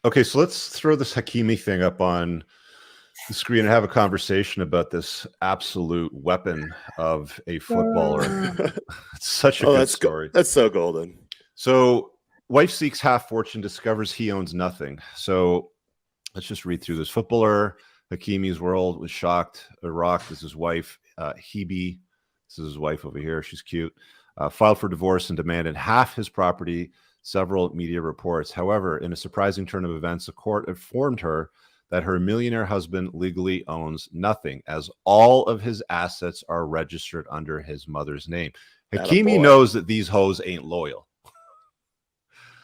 Okay, so let's throw this Hakimi thing up on the screen and have a conversation about this absolute weapon of a footballer. It's such a good story. That's so golden. So, wife seeks half fortune, discovers he owns nothing. So, let's just read through this. Footballer Hakimi's world was shocked. Iraq, this is his wife, Hebe. This is his wife over here. She's cute. Filed for divorce and demanded half his property, several media reports. However, in a surprising turn of events, a court informed her that her millionaire husband legally owns nothing, as all of his assets are registered under his mother's name. Hakimi knows that these hoes ain't loyal.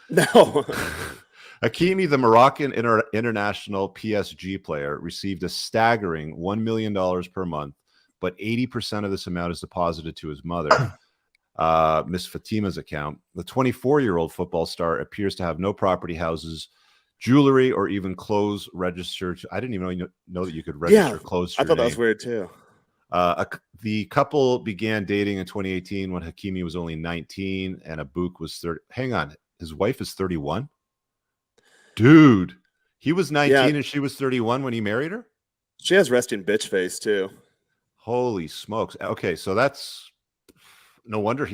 No. Hakimi, the Moroccan international PSG player, received a staggering $1 million per month, but 80% of this amount is deposited to his mother, Miss Fatima's account. The 24-year-old football star appears to have no property, houses, jewelry, or even clothes registered. I didn't even know that you could register clothes. I thought that was weird too. The couple began dating in 2018 when Hakimi was only 19 and Abouk was 30. Hang on, his wife is 31? Dude, he was 19 and she was 31 when he married her? She has resting bitch face too. Holy smokes. Okay, so that's no wonder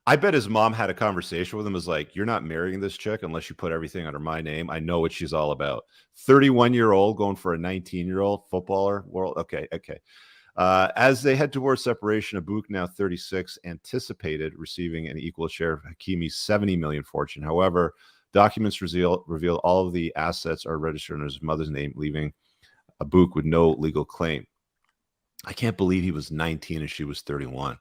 I bet his mom had a conversation with him, was like, you're not marrying this chick unless you put everything under my name. I know what she's all about. 31-year-old going for a 19-year-old footballer world. Okay. As they head towards separation, Abouk, now 36, anticipated receiving an equal share of Hakimi's $70 million fortune. However, documents reveal all of the assets are registered under his mother's name, leaving Abouk with no legal claim. I can't believe he was 19 and she was 31.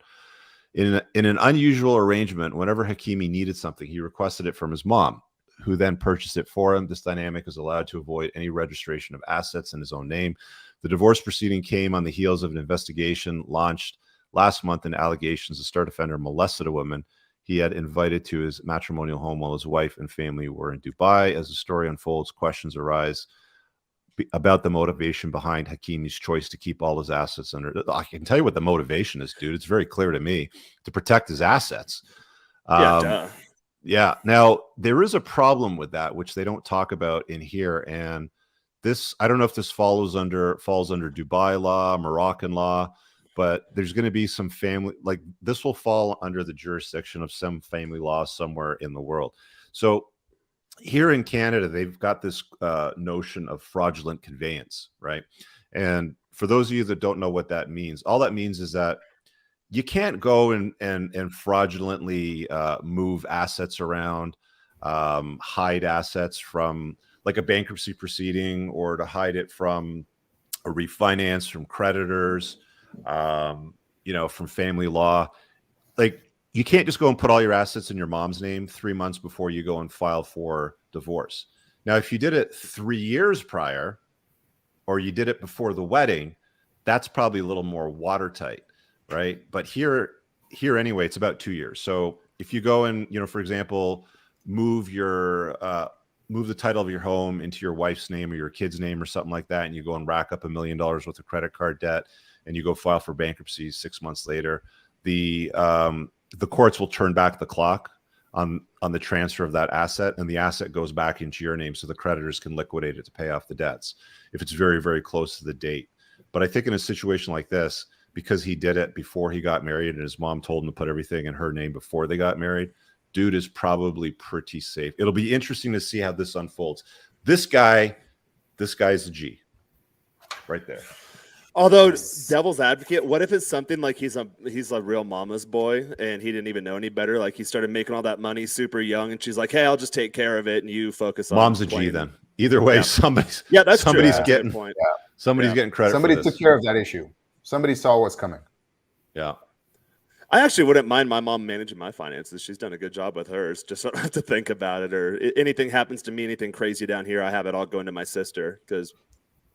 In an unusual arrangement, whenever Hakimi needed something, he requested it from his mom, who then purchased it for him. This dynamic is allowed to avoid any registration of assets in his own name. The divorce proceeding came on the heels of an investigation launched last month into allegations the star defender molested a woman he had invited to his matrimonial home while his wife and family were in Dubai. As the story unfolds, questions arise about the motivation behind Hakimi's choice to keep all his assets under. I can tell you what the motivation is, dude. It's very clear to me: to protect his assets. Yeah. Now, there is a problem with that, which they don't talk about in here. And this, I don't know if this falls under Dubai law, Moroccan law, but there's going to be some family, like this will fall under the jurisdiction of some family law somewhere in the world. So here in Canada, they've got this notion of fraudulent conveyance, right? And for those of you that don't know what that means, all that means is that you can't go and fraudulently move assets around, hide assets from like a bankruptcy proceeding, or to hide it from a refinance, from creditors, from family law. Like, you can't just go and put all your assets in your mom's name 3 months before you go and file for divorce. Now, if you did it 3 years prior, or you did it before the wedding, that's probably a little more watertight, right? But here anyway, it's about 2 years. So if you go and, for example, move the title of your home into your wife's name or your kid's name or something like that, and you go and rack up $1 million worth of credit card debt, and you go file for bankruptcy 6 months later, the courts will turn back the clock on the transfer of that asset, and the asset goes back into your name so the creditors can liquidate it to pay off the debts if it's very, very close to the date. But I think in a situation like this, because he did it before he got married and his mom told him to put everything in her name before they got married, dude is probably pretty safe. It'll be interesting to see how this unfolds. This guy's a G right there. Although, devil's advocate, what if it's something like he's a real mama's boy and he didn't even know any better? Like, he started making all that money super young, and she's like, "Hey, I'll just take care of it, and you focus on." Mom's a G then. Either way, somebody's getting credit. Somebody took care of that issue. Somebody saw what's coming. Yeah. I actually wouldn't mind my mom managing my finances. She's done a good job with hers. Just don't have to think about it, or anything happens to me, anything crazy down here, I have it all going to my sister. Because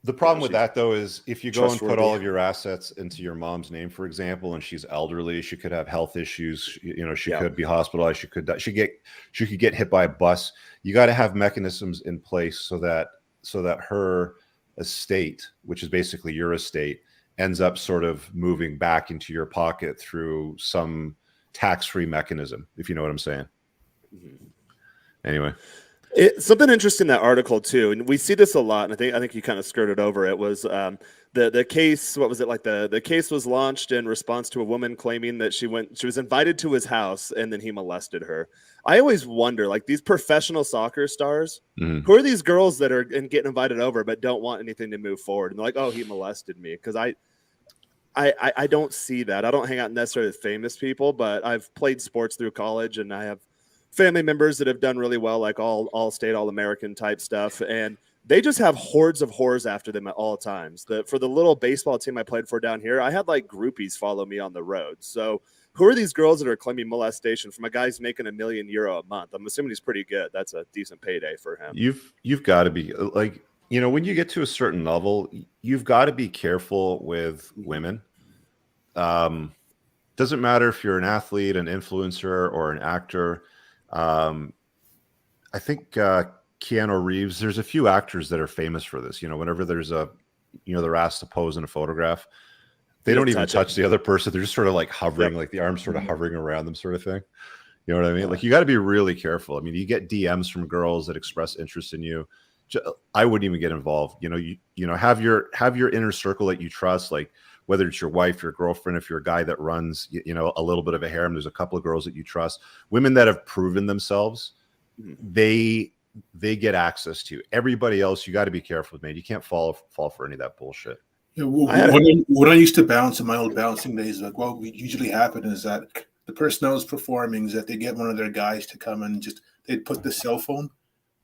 the problem with that, though, is if you go and put all of your assets into your mom's name, for example, and she's elderly, she could have health issues. She could be hospitalized. She could die. She could get hit by a bus. You got to have mechanisms in place so that her estate, which is basically your estate, ends up sort of moving back into your pocket through some tax-free mechanism, if you know what I'm saying. Mm-hmm. Anyway. Something interesting in that article too, and we see this a lot, and I think you kind of skirted over it, was the case. What was it like? The case was launched in response to a woman claiming that she was invited to his house and then he molested her. I always wonder, like, these professional soccer stars, who are these girls that are getting invited over but don't want anything to move forward, and they're like, oh, he molested me? Because I don't see that. I don't hang out necessarily with famous people, but I've played sports through college, and I have family members that have done really well, like all state, all American type stuff. And they just have hordes of whores after them at all times. For the little baseball team I played for down here, I had like groupies follow me on the road. So who are these girls that are claiming molestation from a guy who's making €1 million a month? I'm assuming he's pretty good. That's a decent payday for him. You've got to be like, when you get to a certain level, you've got to be careful with women. Doesn't matter if you're an athlete, an influencer, or an actor. I think Keanu Reeves, there's a few actors that are famous for this. Whenever there's they're asked to pose in a photograph, they don't even touch the other person. They're just sort of like hovering, like the arms sort of hovering around them, sort of thing. You know what I mean? Like, you got to be really careful. I mean, you get DMs from girls that express interest in you. I wouldn't even get involved. Have your inner circle that you trust, like whether it's your wife, your girlfriend, if you're a guy that runs, a little bit of a harem, there's a couple of girls that you trust, women that have proven themselves, they get access to. Everybody else, you got to be careful, man. You can't fall for any of that bullshit. Yeah, when I used to bounce in my old bouncing days, like what would usually happen is that the person that was performing is that they get one of their guys to come and they'd put the cell phone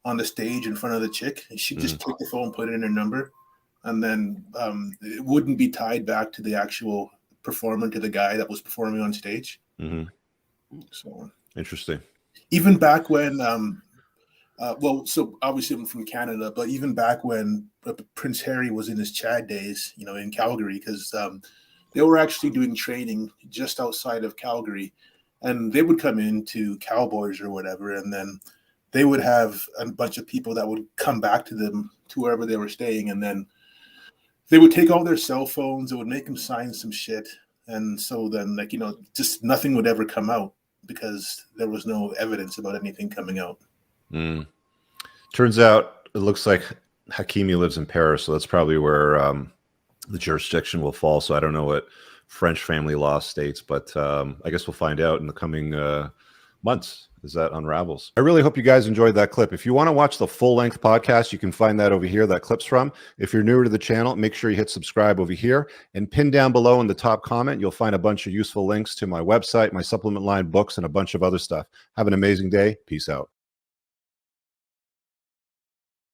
on the stage in front of the chick, and she'd just take the phone, put in her number, and then it wouldn't be tied back to the actual performer, to the guy that was performing on stage. So interesting. Even back when, so obviously I'm from Canada, but even back when Prince Harry was in his Chad days, in Calgary, because they were actually doing training just outside of Calgary, and they would come into Cowboys or whatever, and then they would have a bunch of people that would come back to them to wherever they were staying, and then they would take all their cell phones. It would make them sign some shit, and so then, just nothing would ever come out because there was no evidence about anything coming out. Turns out it looks like Hakimi lives in Paris, so that's probably where the jurisdiction will fall. So I don't know what French family law states, but I guess we'll find out in the coming months as that unravels. I really hope you guys enjoyed that clip. If you want to watch the full-length podcast, you can find that over here, that clip's from. If you're newer to the channel, make sure you hit subscribe over here, and pin down below in the top comment, you'll find a bunch of useful links to my website, my supplement line, books, and a bunch of other stuff. Have an amazing day. Peace out.